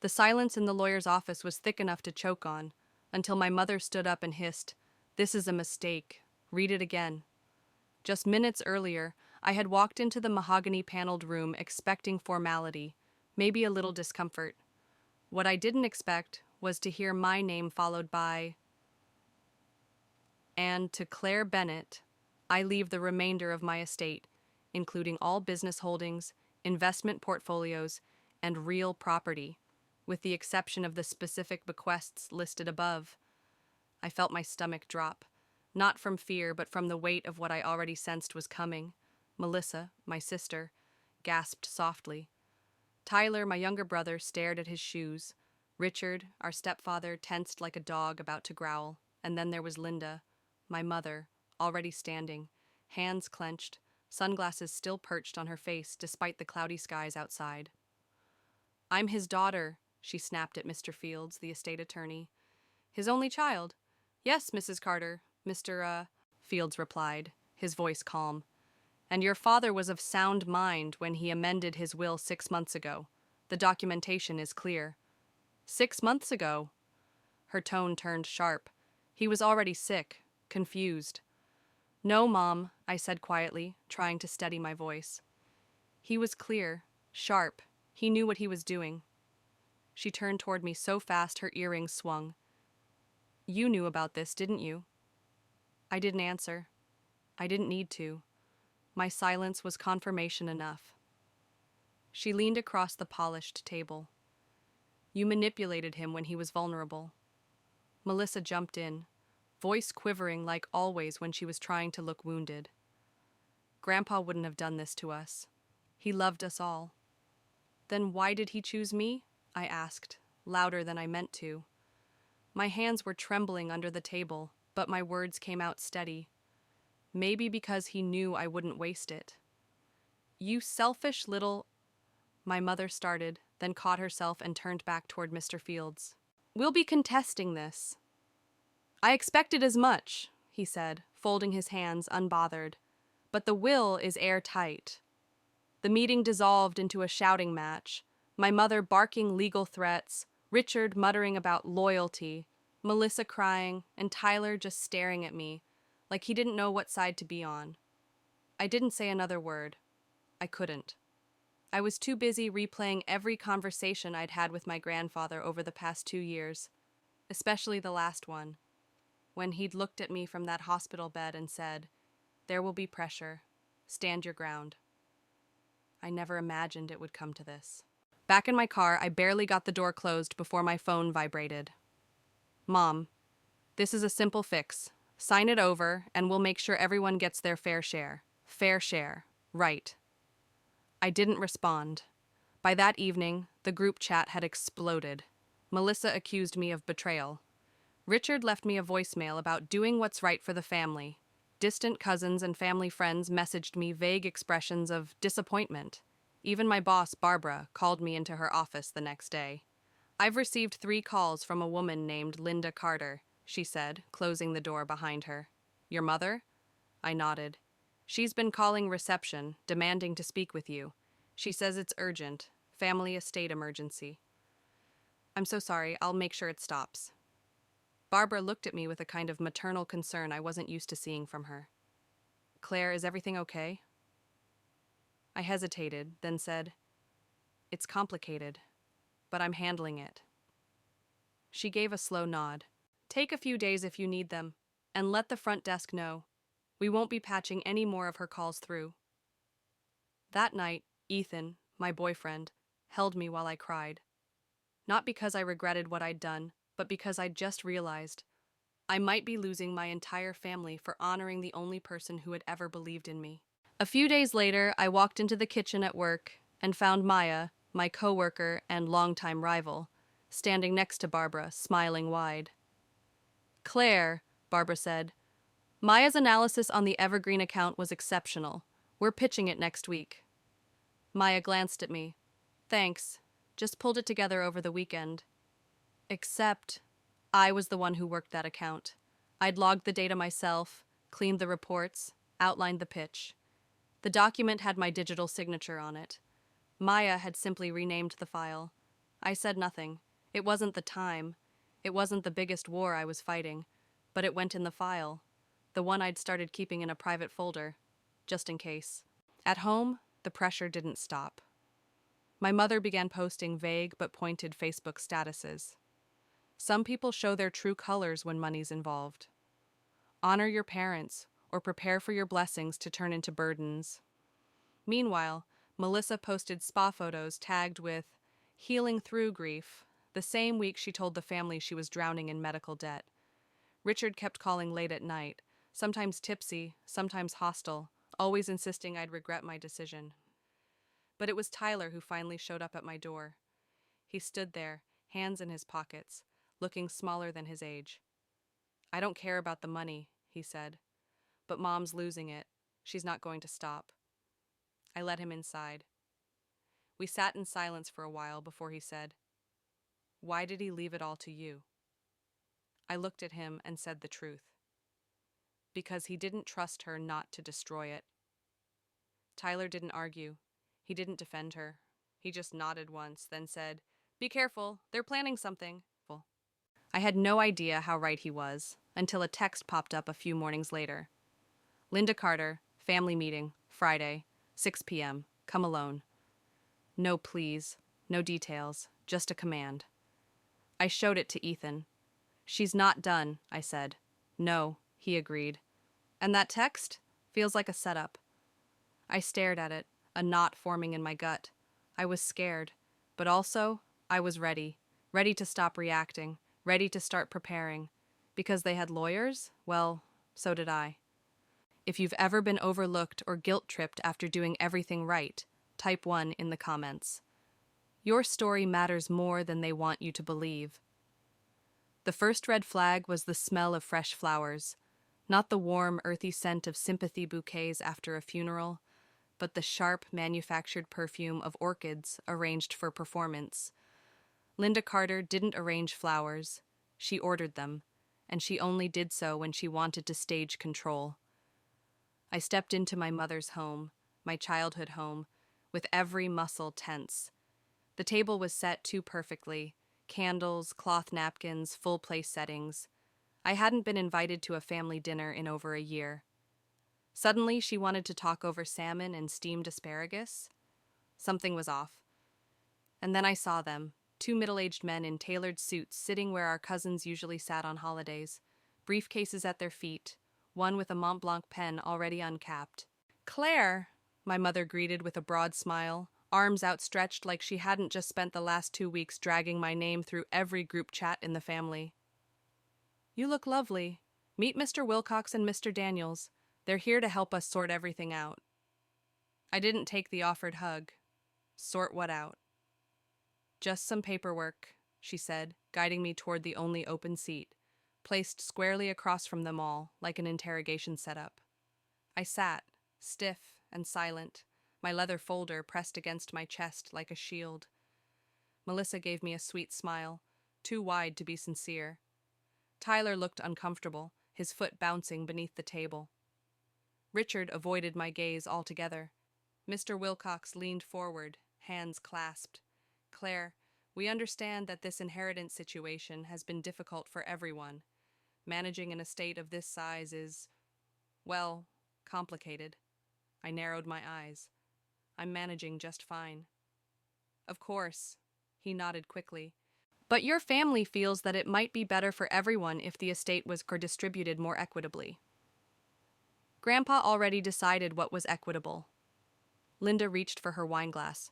The silence in the lawyer's office was thick enough to choke on, until my mother stood up and hissed, "This is a mistake. Read it again." Just minutes earlier, I had walked into the mahogany-paneled room expecting formality, maybe a little discomfort. What I didn't expect was to hear my name followed by, "And to Claire Bennett, I leave the remainder of my estate, including all business holdings, investment portfolios, and real property, with the exception of the specific bequests listed above." I felt my stomach drop, not from fear but from the weight of what I already sensed was coming. Melissa, my sister, gasped softly. Tyler, my younger brother, stared at his shoes. Richard, our stepfather, tensed like a dog about to growl. And then there was Linda, my mother, already standing, hands clenched, sunglasses still perched on her face despite the cloudy skies outside. "I'm his daughter," she snapped at Mr. Fields, the estate attorney. "His only child." "Yes, Mrs. Carter," Mr. Fields replied, his voice calm. "And your father was of sound mind when he amended his will 6 months ago. The documentation is clear." 6 months ago? Her tone turned sharp. He was already sick, confused. "No, Mom," I said quietly, trying to steady my voice. He was clear, sharp. He knew what he was doing. She turned toward me so fast her earrings swung. "You knew about this, didn't you?" I didn't answer. I didn't need to. My silence was confirmation enough. She leaned across the polished table. "You manipulated him when he was vulnerable." Melissa jumped in, voice quivering like always when she was trying to look wounded. "Grandpa wouldn't have done this to us. He loved us all." "Then why did he choose me?" I asked, louder than I meant to. My hands were trembling under the table, but my words came out steady. "Maybe because he knew I wouldn't waste it." "You selfish little—" My mother started, then caught herself and turned back toward Mr. Fields. "We'll be contesting this." "I expected as much," he said, folding his hands, unbothered. "But the will is airtight." The meeting dissolved into a shouting match, my mother barking legal threats, Richard muttering about loyalty, Melissa crying, and Tyler just staring at me, like he didn't know what side to be on. I didn't say another word. I couldn't. I was too busy replaying every conversation I'd had with my grandfather over the past 2 years, especially the last one, when he'd looked at me from that hospital bed and said, "There will be pressure. Stand your ground." I never imagined it would come to this. Back in my car, I barely got the door closed before my phone vibrated. "Mom, this is a simple fix. Sign it over, and we'll make sure everyone gets their fair share. Fair share. Right." I didn't respond. By that evening, the group chat had exploded. Melissa accused me of betrayal. Richard left me a voicemail about doing what's right for the family. Distant cousins and family friends messaged me vague expressions of disappointment. Even my boss, Barbara, called me into her office the next day. "I've received 3 calls from a woman named Linda Carter," she said, closing the door behind her. "Your mother?" I nodded. "She's been calling reception, demanding to speak with you. She says it's urgent, family estate emergency." "I'm so sorry, I'll make sure it stops." Barbara looked at me with a kind of maternal concern I wasn't used to seeing from her. "Claire, is everything okay?" I hesitated, then said, "It's complicated, but I'm handling it." She gave a slow nod. "Take a few days if you need them, and let the front desk know. We won't be patching any more of her calls through." That night, Ethan, my boyfriend, held me while I cried. Not because I regretted what I'd done, but because I'd just realized I might be losing my entire family for honoring the only person who had ever believed in me. A few days later, I walked into the kitchen at work and found Maya, my coworker and longtime rival, standing next to Barbara, smiling wide. "Claire," Barbara said, "Maya's analysis on the Evergreen account was exceptional. We're pitching it next week." Maya glanced at me. "Thanks. Just pulled it together over the weekend." Except I was the one who worked that account. I'd logged the data myself, cleaned the reports, outlined the pitch. The document had my digital signature on it. Maya had simply renamed the file. I said nothing. It wasn't the time. It wasn't the biggest war I was fighting, but it went in the file, the one I'd started keeping in a private folder, just in case. At home, the pressure didn't stop. My mother began posting vague but pointed Facebook statuses. Some people show their true colors when money's involved. Honor your parents, or prepare for your blessings to turn into burdens. Meanwhile, Melissa posted spa photos tagged with healing through grief, the same week she told the family she was drowning in medical debt. Richard kept calling late at night, sometimes tipsy, sometimes hostile, always insisting I'd regret my decision. But it was Tyler who finally showed up at my door. He stood there, hands in his pockets, looking smaller than his age. "I don't care about the money," he said, "but Mom's losing it. She's not going to stop." I let him inside. We sat in silence for a while before he said, "Why did he leave it all to you?" I looked at him and said the truth. Because he didn't trust her not to destroy it. Tyler didn't argue. He didn't defend her. He just nodded once, then said, "Be careful, they're planning something." I had no idea how right he was, until a text popped up a few mornings later. "Linda Carter, family meeting, Friday, 6 p.m., come alone." No please, no details, just a command. I showed it to Ethan. "She's not done," I said. "No," he agreed. "And that text? Feels like a setup." I stared at it, a knot forming in my gut. I was scared, but also, I was ready to stop reacting, ready to start preparing. Because they had lawyers? Well, so did I. If you've ever been overlooked or guilt-tripped after doing everything right, type 1 in the comments. Your story matters more than they want you to believe. The first red flag was the smell of fresh flowers, not the warm, earthy scent of sympathy bouquets after a funeral, but the sharp, manufactured perfume of orchids arranged for performance. Linda Carter didn't arrange flowers. She ordered them, and she only did so when she wanted to stage control. I stepped into my mother's home, my childhood home, with every muscle tense. The table was set too perfectly, candles, cloth napkins, full place settings. I hadn't been invited to a family dinner in over a year. Suddenly, she wanted to talk over salmon and steamed asparagus. Something was off. And then I saw them, two middle-aged men in tailored suits sitting where our cousins usually sat on holidays, briefcases at their feet, one with a Mont Blanc pen already uncapped. "Claire," my mother greeted with a broad smile, arms outstretched like she hadn't just spent the last 2 weeks dragging my name through every group chat in the family. "You look lovely. Meet Mr. Wilcox and Mr. Daniels. They're here to help us sort everything out." I didn't take the offered hug. Sort what out? "Just some paperwork," she said, guiding me toward the only open seat, placed squarely across from them all, like an interrogation setup. I sat, stiff and silent, my leather folder pressed against my chest like a shield. Melissa gave me a sweet smile, too wide to be sincere. Tyler looked uncomfortable, his foot bouncing beneath the table. Richard avoided my gaze altogether. Mr. Wilcox leaned forward, hands clasped. "Claire, we understand that this inheritance situation has been difficult for everyone. Managing an estate of this size is, well, complicated." I narrowed my eyes. "I'm managing just fine." "Of course," he nodded quickly. "But your family feels that it might be better for everyone if the estate was distributed more equitably." Grandpa already decided what was equitable. Linda reached for her wineglass.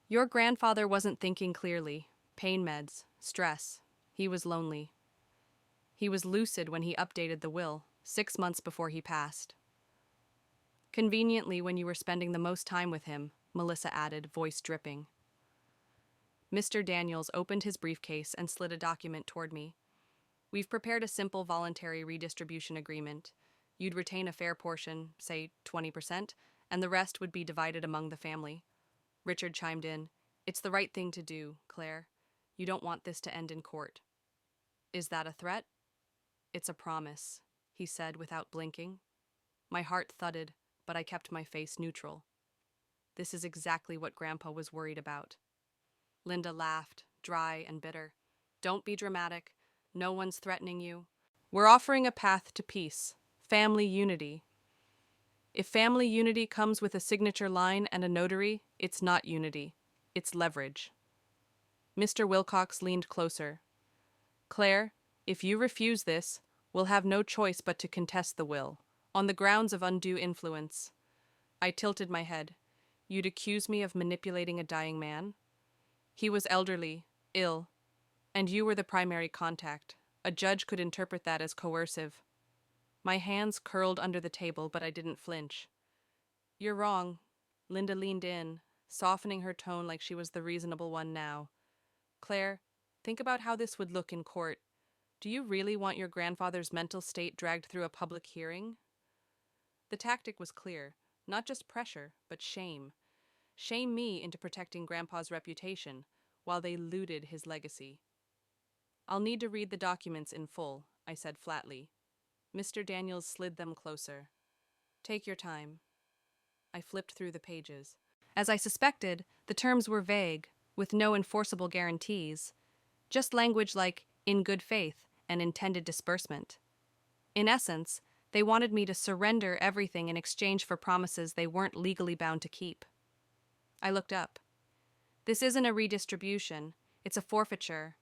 "Your grandfather wasn't thinking clearly. Pain meds, stress. He was lonely. He was lucid when he updated the will, 6 months before he passed." "Conveniently when you were spending the most time with him," Melissa added, voice dripping. Mr. Daniels opened his briefcase and slid a document toward me. "We've prepared a simple voluntary redistribution agreement. You'd retain a fair portion, say 20%, and the rest would be divided among the family." Richard chimed in. "It's the right thing to do, Claire. You don't want this to end in court." "Is that a threat?" "It's a promise," he said without blinking. My heart thudded, but I kept my face neutral. This is exactly what Grandpa was worried about. Linda laughed, dry and bitter. Don't be dramatic. No one's threatening you. We're offering a path to peace, family unity. If family unity comes with a signature line and a notary, it's not unity. It's leverage. Mr. Wilcox leaned closer. Claire, if you refuse this, we'll have no choice but to contest the will, on the grounds of undue influence. I tilted my head. You'd accuse me of manipulating a dying man? He was elderly, ill, and you were the primary contact. A judge could interpret that as coercive. My hands curled under the table, but I didn't flinch. You're wrong. Linda leaned in, softening her tone like she was the reasonable one now. Claire, think about how this would look in court. Do you really want your grandfather's mental state dragged through a public hearing? The tactic was clear. Not just pressure, but shame. Shame me into protecting Grandpa's reputation, while they looted his legacy. I'll need to read the documents in full, I said flatly. Mr. Daniels slid them closer. Take your time. I flipped through the pages. As I suspected, the terms were vague, with no enforceable guarantees. Just language like in good faith and intended disbursement. In essence, they wanted me to surrender everything in exchange for promises they weren't legally bound to keep. I looked up. This isn't a redistribution. It's a forfeiture.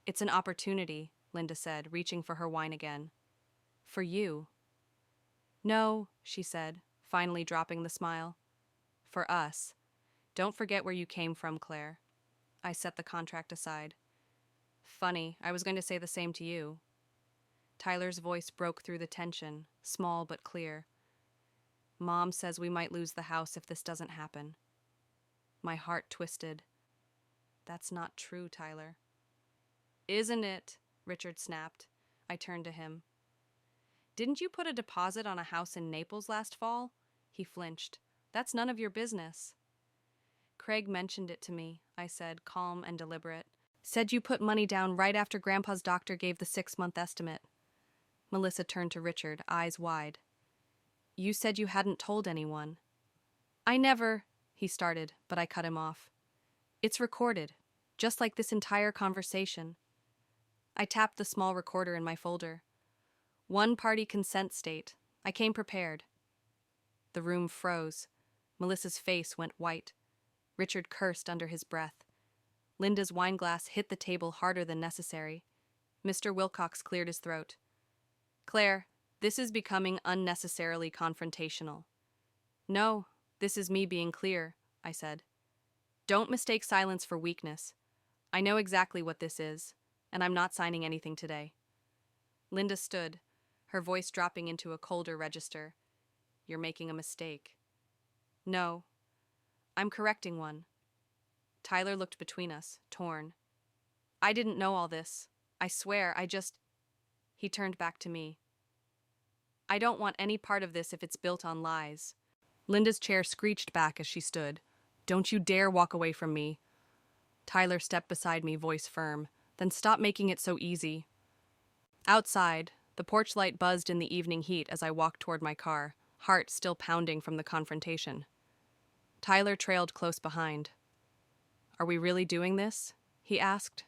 It's an opportunity, Linda said, reaching for her wine again. For you. No, she said, finally dropping the smile. For us. Don't forget where you came from, Claire. I set the contract aside. Funny, I was going to say the same to you. Tyler's voice broke through the tension, small but clear. Mom says we might lose the house if this doesn't happen. My heart twisted. That's not true, Tyler. Isn't it? Richard snapped. I turned to him. Didn't you put a deposit on a house in Naples last fall? He flinched. That's none of your business. Craig mentioned it to me, I said, calm and deliberate. Said you put money down right after Grandpa's doctor gave the 6-month estimate. Melissa turned to Richard, eyes wide. You said you hadn't told anyone. I never, he started, but I cut him off. It's recorded, just like this entire conversation. I tapped the small recorder in my folder. One-party consent state. I came prepared. The room froze. Melissa's face went white. Richard cursed under his breath. Linda's wineglass hit the table harder than necessary. Mr. Wilcox cleared his throat. Claire, this is becoming unnecessarily confrontational. No, this is me being clear, I said. Don't mistake silence for weakness. I know exactly what this is, and I'm not signing anything today. Linda stood, her voice dropping into a colder register. You're making a mistake. No, I'm correcting one. Tyler looked between us, torn. I didn't know all this. I swear, He turned back to me. I don't want any part of this if it's built on lies. Linda's chair screeched back as she stood. Don't you dare walk away from me. Tyler stepped beside me, voice firm. Then stop making it so easy. Outside, the porch light buzzed in the evening heat as I walked toward my car, heart still pounding from the confrontation. Tyler trailed close behind. Are we really doing this? He asked.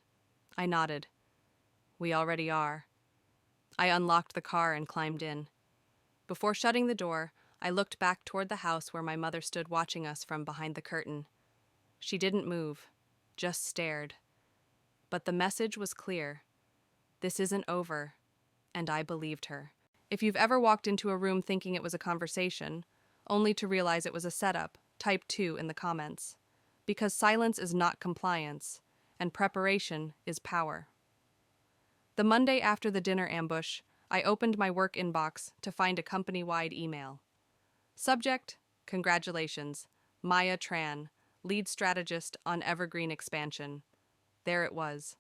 I nodded. We already are. I unlocked the car and climbed in. Before shutting the door, I looked back toward the house where my mother stood watching us from behind the curtain. She didn't move, just stared. But the message was clear. This isn't over, and I believed her. If you've ever walked into a room thinking it was a conversation, only to realize it was a setup, type 2 in the comments. Because silence is not compliance, and preparation is power. The Monday after the dinner ambush, I opened my work inbox to find a company-wide email. Subject, congratulations, Maya Tran, lead strategist on Evergreen expansion. There it was.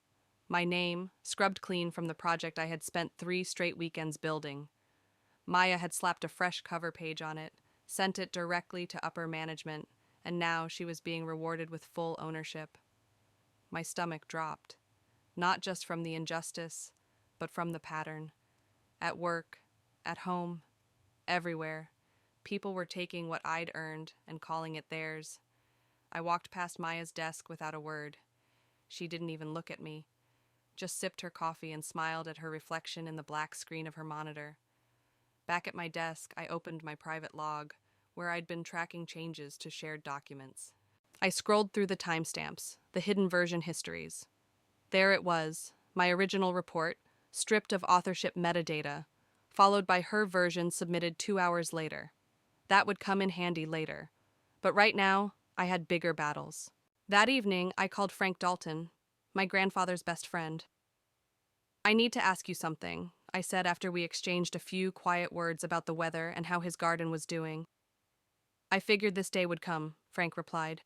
My name, scrubbed clean from the project I had spent 3 straight weekends building. Maya had slapped a fresh cover page on it, sent it directly to upper management, and now she was being rewarded with full ownership. My stomach dropped, not just from the injustice, but from the pattern. At work, at home, everywhere, people were taking what I'd earned and calling it theirs. I walked past Maya's desk without a word. She didn't even look at me, just sipped her coffee and smiled at her reflection in the black screen of her monitor. Back at my desk, I opened my private log, where I'd been tracking changes to shared documents. I scrolled through the timestamps, the hidden version histories. There it was, my original report, stripped of authorship metadata, followed by her version submitted 2 hours later. That would come in handy later. But right now, I had bigger battles. That evening, I called Frank Dalton, my grandfather's best friend. "I need to ask you something," I said after we exchanged a few quiet words about the weather and how his garden was doing. "I figured this day would come," Frank replied.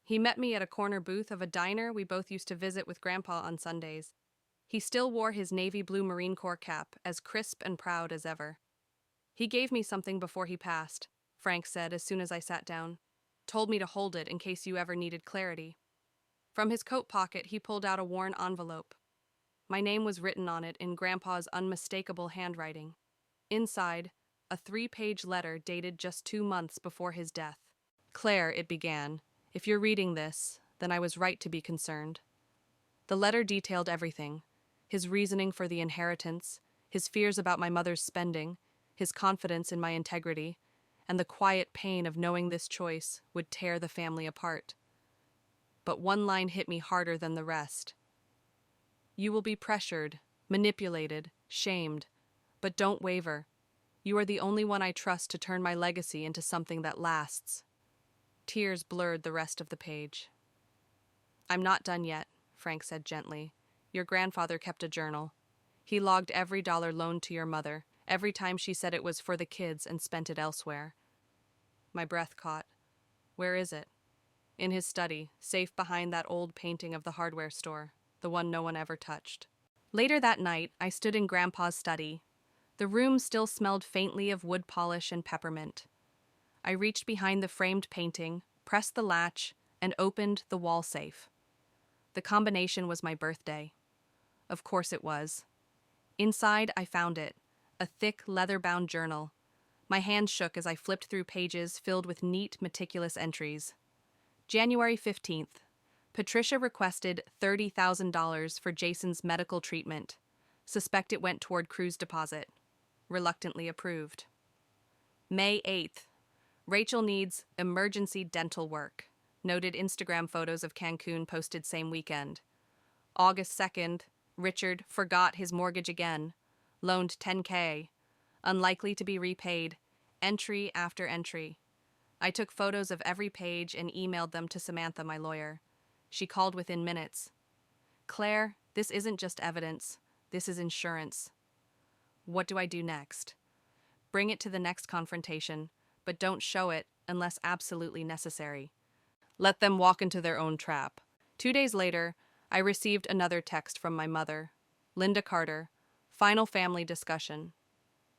He met me at a corner booth of a diner we both used to visit with Grandpa on Sundays. He still wore his navy blue Marine Corps cap, as crisp and proud as ever. "He gave me something before he passed," Frank said as soon as I sat down. "Told me to hold it in case you ever needed clarity." From his coat pocket, he pulled out a worn envelope. My name was written on it in Grandpa's unmistakable handwriting. Inside, a 3-page letter dated just 2 months before his death. "Claire," it began, "if you're reading this, then I was right to be concerned." The letter detailed everything: his reasoning for the inheritance, his fears about my mother's spending, his confidence in my integrity, and the quiet pain of knowing this choice would tear the family apart. But one line hit me harder than the rest. "You will be pressured, manipulated, shamed, but don't waver. You are the only one I trust to turn my legacy into something that lasts." Tears blurred the rest of the page. "I'm not done yet," Frank said gently. "Your grandfather kept a journal. He logged every dollar loaned to your mother, every time she said it was for the kids and spent it elsewhere." My breath caught. "Where is it?" "In his study, safe behind that old painting of the hardware store, the one no one ever touched." Later that night, I stood in Grandpa's study. The room still smelled faintly of wood polish and peppermint. I reached behind the framed painting, pressed the latch, and opened the wall safe. The combination was my birthday. Of course it was. Inside, I found it, a thick, leather-bound journal. My hands shook as I flipped through pages filled with neat, meticulous entries. January 15th. Patricia requested $30,000 for Jason's medical treatment. Suspect it went toward cruise deposit. Reluctantly approved. May 8th. Rachel needs emergency dental work. Noted Instagram photos of Cancun posted same weekend. August 2nd. Richard forgot his mortgage again. Loaned $10K. Unlikely to be repaid. Entry after entry. I took photos of every page and emailed them to Samantha, my lawyer. She called within minutes. "Claire, this isn't just evidence. This is insurance." What do I do next? Bring it to the next confrontation, but don't show it unless absolutely necessary. Let them walk into their own trap. 2 days later, I received another text from my mother. "Linda Carter, final family discussion.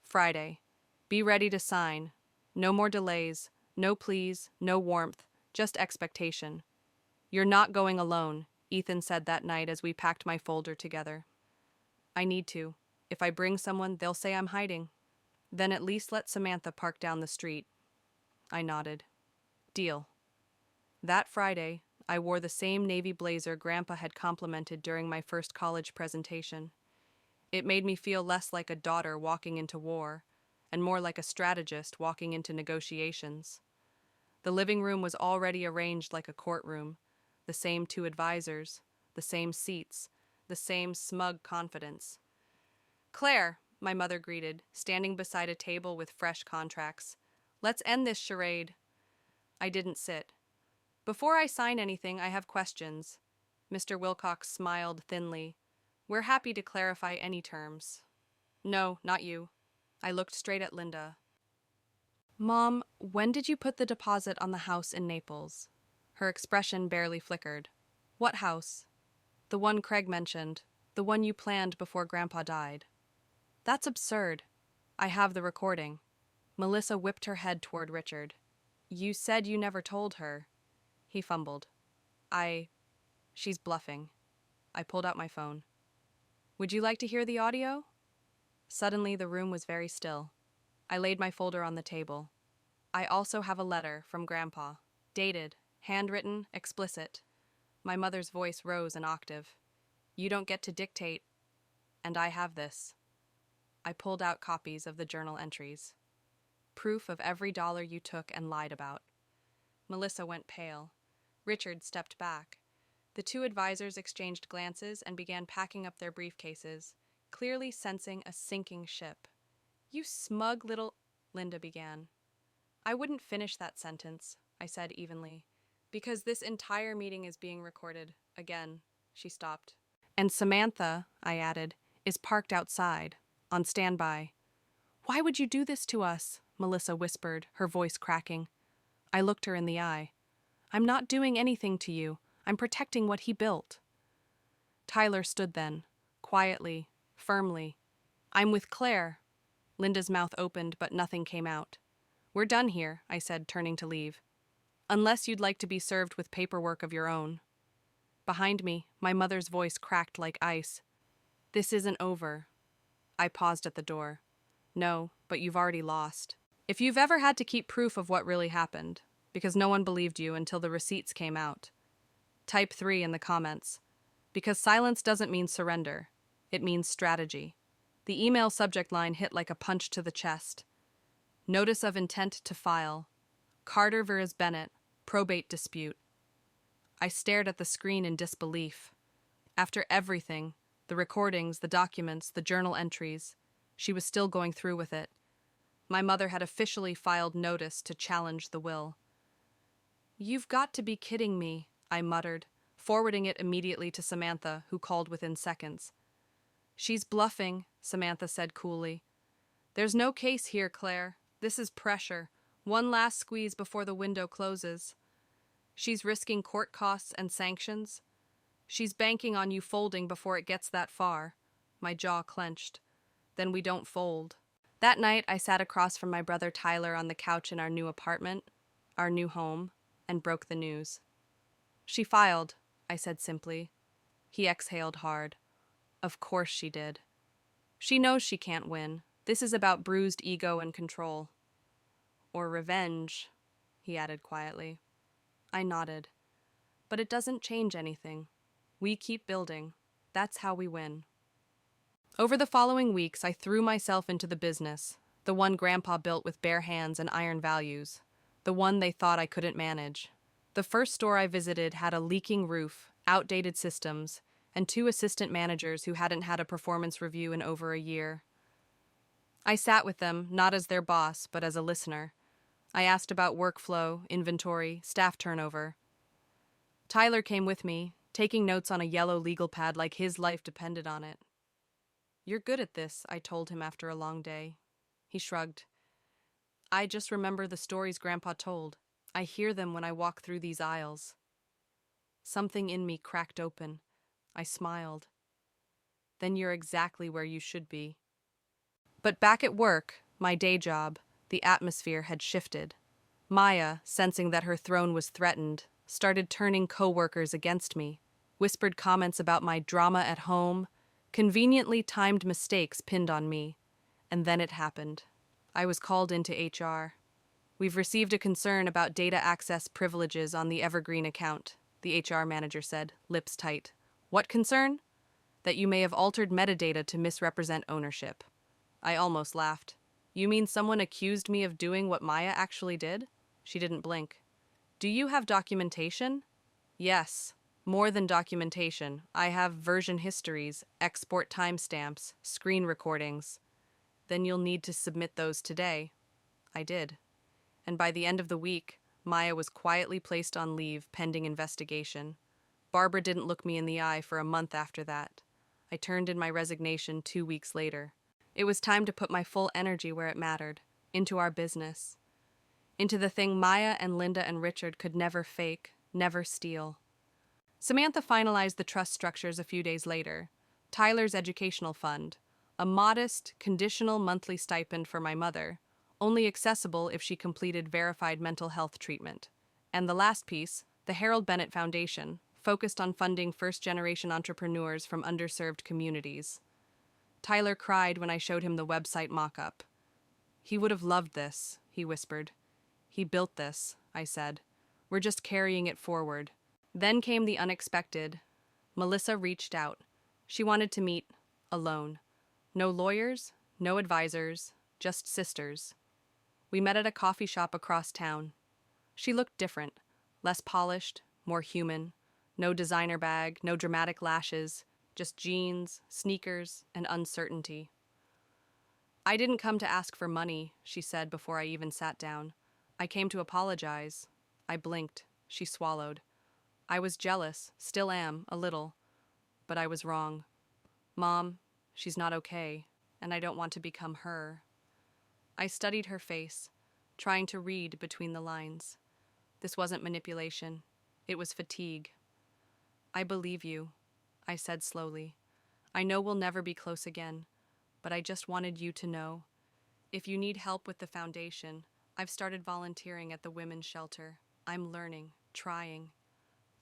Friday. Be ready to sign. No more delays, no pleas, no warmth, just expectation. You're not going alone," Ethan said that night as we packed my folder together. "I need to. If I bring someone, they'll say I'm hiding. Then at least let Samantha park down the street." I nodded. "Deal." That Friday, I wore the same navy blazer Grandpa had complimented during my first college presentation. It made me feel less like a daughter walking into war, and more like a strategist walking into negotiations. The living room was already arranged like a courtroom, the same 2 advisors, the same seats, the same smug confidence. "Claire," my mother greeted, standing beside a table with fresh contracts. "Let's end this charade." I didn't sit. "Before I sign anything, I have questions." Mr. Wilcox smiled thinly. "We're happy to clarify any terms." "No, not you." I looked straight at Linda. "Mom, when did you put the deposit on the house in Naples?" Her expression barely flickered. "What house?" "The one Craig mentioned. The one you planned before Grandpa died." "That's absurd. I have the recording." Melissa whipped her head toward Richard. "You said you never told her." He fumbled. She's bluffing." I pulled out my phone. "Would you like to hear the audio?" Suddenly, the room was very still. I laid my folder on the table. "I also have a letter from Grandpa. Dated, handwritten, explicit. My mother's voice rose an octave. You don't get to dictate, and I have this. I pulled out copies of the journal entries. Proof of every dollar you took and lied about. Melissa went pale. Richard stepped back. The two advisors exchanged glances and began packing up their briefcases, clearly sensing a sinking ship. You smug little... Linda began. I wouldn't finish that sentence, I said evenly. Because this entire meeting is being recorded. Again, she stopped. And Samantha, I added, is parked outside, on standby. Why would you do this to us? Melissa whispered, her voice cracking. I looked her in the eye. I'm not doing anything to you. I'm protecting what he built. Tyler stood then, quietly, firmly. I'm with Claire. Linda's mouth opened, but nothing came out. We're done here, I said, turning to leave. Unless you'd like to be served with paperwork of your own. Behind me, my mother's voice cracked like ice. This isn't over. I paused at the door. No, but you've already lost. If you've ever had to keep proof of what really happened, because no one believed you until the receipts came out, type 3 in the comments. Because silence doesn't mean surrender. It means strategy. The email subject line hit like a punch to the chest. Notice of intent to file. Carter vs. Bennett. Probate dispute. I stared at the screen in disbelief. After everything, the recordings, the documents, the journal entries, she was still going through with it. My mother had officially filed notice to challenge the will. You've got to be kidding me, I muttered, forwarding it immediately to Samantha, who called within seconds. She's bluffing, Samantha said coolly. There's no case here, Claire. This is pressure. One last squeeze before the window closes. She's risking court costs and sanctions. She's banking on you folding before it gets that far. My jaw clenched. Then we don't fold. That night, I sat across from my brother Tyler on the couch in our new apartment, our new home, and broke the news. She filed, I said simply. He exhaled hard. Of course she did. She knows she can't win. This is about bruised ego and control. Or revenge, he added quietly. I nodded. But it doesn't change anything. We keep building. That's how we win. Over the following weeks, I threw myself into the business, the one Grandpa built with bare hands and iron values, the one they thought I couldn't manage. The first store I visited had a leaking roof, outdated systems, and 2 assistant managers who hadn't had a performance review in over a year. I sat with them, not as their boss, but as a listener. I asked about workflow, inventory, staff turnover. Tyler came with me, taking notes on a yellow legal pad like his life depended on it. You're good at this, I told him after a long day. He shrugged. I just remember the stories Grandpa told. I hear them when I walk through these aisles. Something in me cracked open. I smiled. Then you're exactly where you should be. But back at work, my day job, the atmosphere had shifted. Maya, sensing that her throne was threatened, started turning co-workers against me, whispered comments about my drama at home, conveniently timed mistakes pinned on me. And then it happened. I was called into HR. We've received a concern about data access privileges on the Evergreen account, the HR manager said, lips tight. What concern? That you may have altered metadata to misrepresent ownership. I almost laughed. You mean someone accused me of doing what Maya actually did? She didn't blink. Do you have documentation? Yes. More than documentation. I have version histories, export timestamps, screen recordings. Then you'll need to submit those today. I did. And by the end of the week, Maya was quietly placed on leave pending investigation. Barbara didn't look me in the eye for a month after that. I turned in my resignation 2 weeks later. It was time to put my full energy where it mattered, into our business. Into the thing Maya and Linda and Richard could never fake, never steal. Samantha finalized the trust structures a few days later. Tyler's educational fund, a modest, conditional monthly stipend for my mother, only accessible if she completed verified mental health treatment. And the last piece, the Harold Bennett Foundation, focused on funding first-generation entrepreneurs from underserved communities. Tyler cried when I showed him the website mock-up. He would have loved this, he whispered. He built this, I said. We're just carrying it forward. Then came the unexpected. Melissa reached out. She wanted to meet alone. No lawyers, no advisors, just sisters. We met at a coffee shop across town. She looked different, less polished, more human. No designer bag, no dramatic lashes, just jeans, sneakers, and uncertainty. I didn't come to ask for money, she said before I even sat down. I came to apologize. I blinked. She swallowed. I was jealous, still am, a little. But I was wrong. Mom, she's not okay, and I don't want to become her. I studied her face, trying to read between the lines. This wasn't manipulation. It was fatigue. I believe you, I said slowly. I know we'll never be close again, but I just wanted you to know. If you need help with the foundation, I've started volunteering at the women's shelter. I'm learning, trying.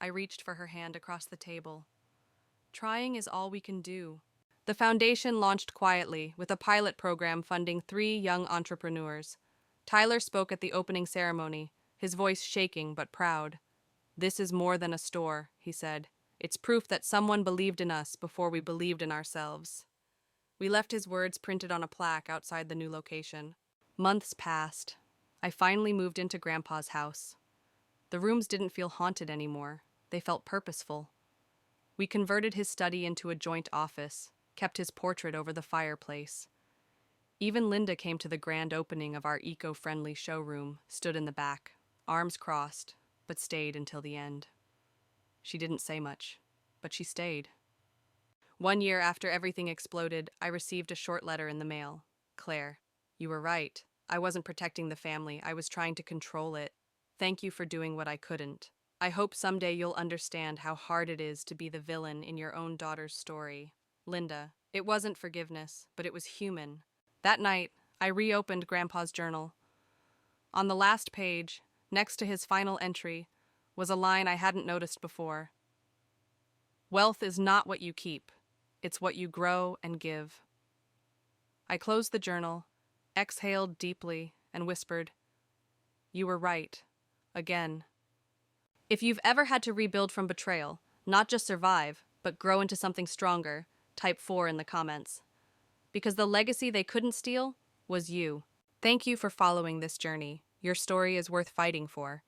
I reached for her hand across the table. Trying is all we can do. The foundation launched quietly, with a pilot program funding 3 young entrepreneurs. Tyler spoke at the opening ceremony, his voice shaking but proud. This is more than a store, he said. It's proof that someone believed in us before we believed in ourselves. We left his words printed on a plaque outside the new location. Months passed. I finally moved into Grandpa's house. The rooms didn't feel haunted anymore. They felt purposeful. We converted his study into a joint office, kept his portrait over the fireplace. Even Linda came to the grand opening of our eco-friendly showroom, stood in the back, arms crossed, but stayed until the end. She didn't say much, but she stayed. 1 year after everything exploded, I received a short letter in the mail. Claire, you were right. I wasn't protecting the family. I was trying to control it. Thank you for doing what I couldn't. I hope someday you'll understand how hard it is to be the villain in your own daughter's story. Linda, it wasn't forgiveness, but it was human. That night, I reopened Grandpa's journal. On the last page, next to his final entry, was a line I hadn't noticed before. Wealth is not what you keep. It's what you grow and give. I closed the journal, exhaled deeply, and whispered, You were right. Again. If you've ever had to rebuild from betrayal, not just survive, but grow into something stronger, type 4 in the comments. Because the legacy they couldn't steal was you. Thank you for following this journey. Your story is worth fighting for.